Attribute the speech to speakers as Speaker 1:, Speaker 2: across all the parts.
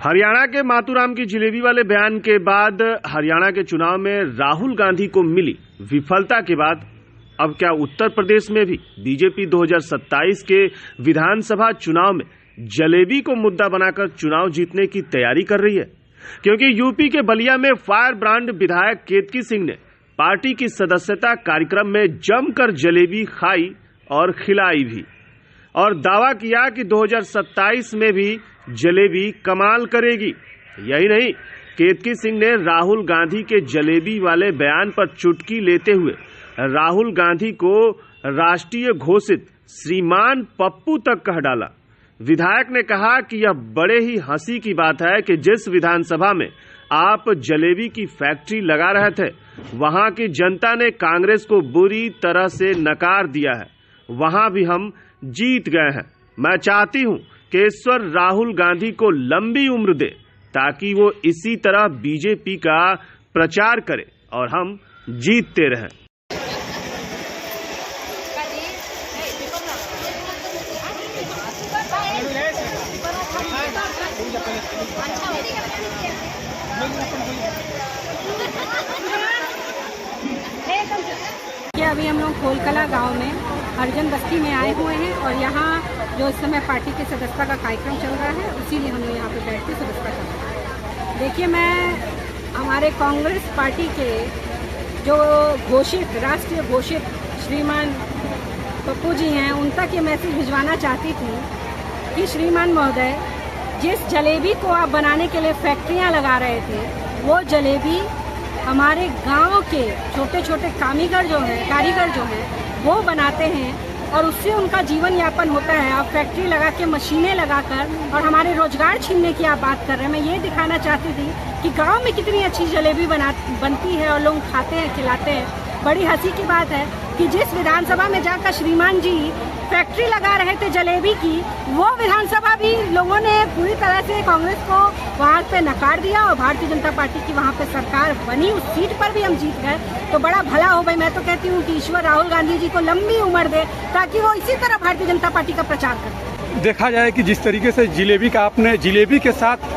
Speaker 1: हरियाणा के मातूराम की जलेबी वाले बयान के बाद हरियाणा के चुनाव में राहुल गांधी को मिली विफलता के बाद अब क्या उत्तर प्रदेश में भी बीजेपी 2027 के विधानसभा चुनाव में जलेबी को मुद्दा बनाकर चुनाव जीतने की तैयारी कर रही है? क्योंकि यूपी के बलिया में फायर ब्रांड विधायक केतकी सिंह ने पार्टी की सदस्यता कार्यक्रम में जमकर जलेबी खाई और खिलाई भी, और दावा किया कि 2027 में भी जलेबी कमाल करेगी। यही नहीं, केतकी सिंह ने राहुल गांधी के जलेबी वाले बयान पर चुटकी लेते हुए राहुल गांधी को राष्ट्रीय घोषित श्रीमान पप्पू तक कह डाला। विधायक ने कहा कि यह बड़े ही हंसी की बात है कि जिस विधानसभा में आप जलेबी की फैक्ट्री लगा रहे थे, वहां की जनता ने कांग्रेस को बुरी तरह से नकार दिया है, वहां भी हम जीत गए हैं। मैं चाहती हूं कि ईश्वर राहुल गांधी को लंबी उम्र दे ताकि वो इसी तरह बीजेपी का प्रचार करे और हम जीतते रहें।
Speaker 2: अभी हम लोग कोलकला गांव में हरिजन बस्ती में आए हुए हैं और यहाँ जो इस समय पार्टी के सदस्यता का कार्यक्रम चल रहा है, उसीलिए हम लोग यहाँ पे बैठ के सदस्यता कर रहे हैं। देखिए, मैं हमारे कांग्रेस पार्टी के जो घोषित राष्ट्रीय घोषित श्रीमान पप्पू जी हैं, उन तक ये मैसेज भिजवाना चाहती थी कि श्रीमान महोदय, जिस जलेबी को आप बनाने के लिए फैक्ट्रियाँ लगा रहे थे, वो जलेबी हमारे गांव के छोटे छोटे कारीगर जो हैं वो बनाते हैं और उससे उनका जीवन यापन होता है। आप फैक्ट्री लगा के मशीनें लगाकर और हमारे रोजगार छीनने की आप बात कर रहे हैं। मैं ये दिखाना चाहती थी कि गांव में कितनी अच्छी जलेबी बनती है और लोग खाते हैं, खिलाते हैं। बड़ी हंसी की बात है कि जिस विधानसभा में जाकर श्रीमान जी फैक्ट्री लगा रहे थे जलेबी की, वो विधानसभा भी लोगों ने पूरी तरह से कांग्रेस को वहाँ पे नकार दिया और भारतीय जनता पार्टी की वहाँ पे सरकार बनी। उस सीट पर भी हम जीत गए, तो बड़ा भला हो भाई। मैं तो कहती हूँ कि ईश्वर राहुल गांधी जी को लंबी उम्र दे ताकि वो इसी तरह भारतीय जनता पार्टी का प्रचार करें।
Speaker 3: देखा जाए कि जिस तरीके से जलेबी का आपने जलेबी के साथ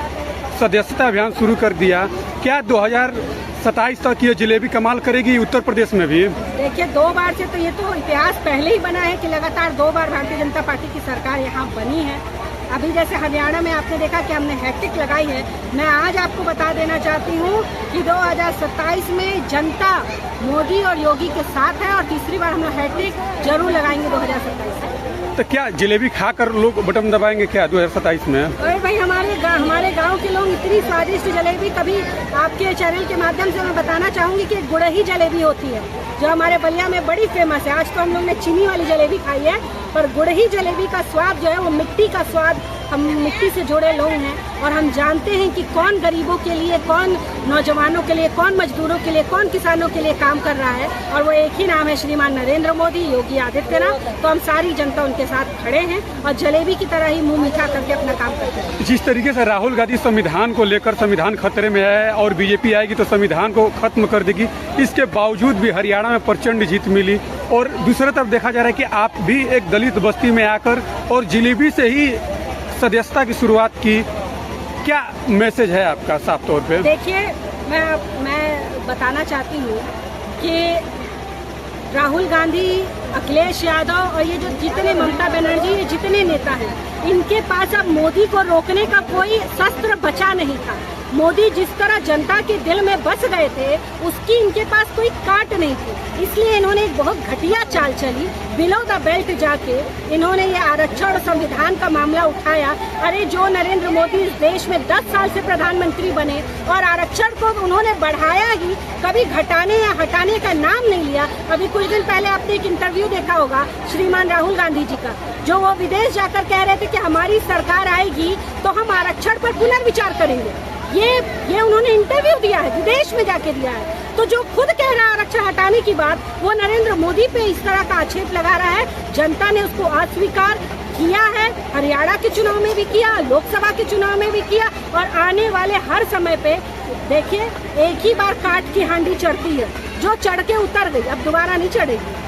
Speaker 3: सदस्यता अभियान शुरू कर दिया, क्या 2027 तक ये जलेबी कमाल करेगी उत्तर प्रदेश में भी?
Speaker 2: देखिए, 2 बार से तो ये तो इतिहास पहले ही बना है कि लगातार 2 बार भारतीय जनता पार्टी की सरकार यहाँ बनी है। अभी जैसे हरियाणा में आपने देखा कि हमने हैट्रिक लगाई है। मैं आज आपको बता देना चाहती हूँ कि 2027 में जनता मोदी और योगी के साथ है और तीसरी बार हम लोग हैट्रिक जरूर लगाएंगे 2027 में।
Speaker 3: तो क्या जलेबी खाकर लोग बटन दबाएंगे क्या 2027 में?
Speaker 2: अरे भाई, हमारे गांव के लोग इतनी स्वादिष्ट जलेबी, कभी आपके चैनल के माध्यम से मैं बताना चाहूंगी कि गुड़ही जलेबी होती है जो हमारे बलिया में बड़ी फेमस है। आज तो हम लोग ने चीनी वाली जलेबी खाई है, पर गुड़ही जलेबी का स्वाद जो है वो मिट्टी का स्वाद, हम मिट्टी से जुड़े लोग हैं और हम जानते हैं कि कौन गरीबों के लिए, कौन नौजवानों के लिए, कौन मजदूरों के लिए, कौन किसानों के लिए काम कर रहा है, और वो एक ही नाम है श्रीमान नरेंद्र मोदी, योगी आदित्यनाथ। तो हम सारी जनता उनके साथ खड़े हैं और जलेबी की तरह ही मुंह मीठा करके अपना काम करते हैं।
Speaker 3: जिस तरीके से राहुल गांधी संविधान को लेकर, संविधान खतरे में है और बीजेपी आएगी तो संविधान को खत्म कर देगी, इसके बावजूद भी हरियाणा में प्रचंड जीत मिली। और दूसरी तरफ देखा जा रहा है कि आप भी एक दलित बस्ती में आकर और जलेबी से ही सदस्यता की शुरुआत की, क्या मैसेज है आपका साफ तौर पे?
Speaker 2: देखिए, मैं बताना चाहती हूँ कि राहुल गांधी, अखिलेश यादव और ये जो जितने ममता बनर्जी, ये जितने नेता हैं, इनके पास अब मोदी को रोकने का कोई शस्त्र बचा नहीं था। मोदी जिस तरह जनता के दिल में बस गए थे, उसकी इनके पास कोई काट नहीं थी। इसलिए इन्होंने एक बहुत घटिया चाल चली, बिलो द बेल्ट जाके इन्होंने ये आरक्षण और संविधान का मामला उठाया। अरे, जो नरेंद्र मोदी इस देश में 10 साल से प्रधानमंत्री बने और आरक्षण को उन्होंने बढ़ाया ही, कभी घटाने या हटाने का नाम नहीं लिया। अभी कुछ दिन पहले आपने एक इंटरव्यू देखा होगा श्रीमान राहुल गांधी जी का, जो वो विदेश जाकर कह रहे थे कि हमारी सरकार आएगी तो हम आरक्षण पर पुनर्विचार करेंगे। ये उन्होंने इंटरव्यू दिया है, विदेश में जाके दिया है। तो जो खुद कह रहा है आरक्षण हटाने की बात, वो नरेंद्र मोदी पे इस तरह का आक्षेप लगा रहा है। जनता ने उसको अस्वीकार किया है, हरियाणा के चुनाव में भी किया, लोकसभा के चुनाव में भी किया और आने वाले हर समय पे देखिए, एक ही बार काट की हांडी चढ़ती है, जो चढ़ के उतर गई अब दोबारा नहीं चढ़ेगी।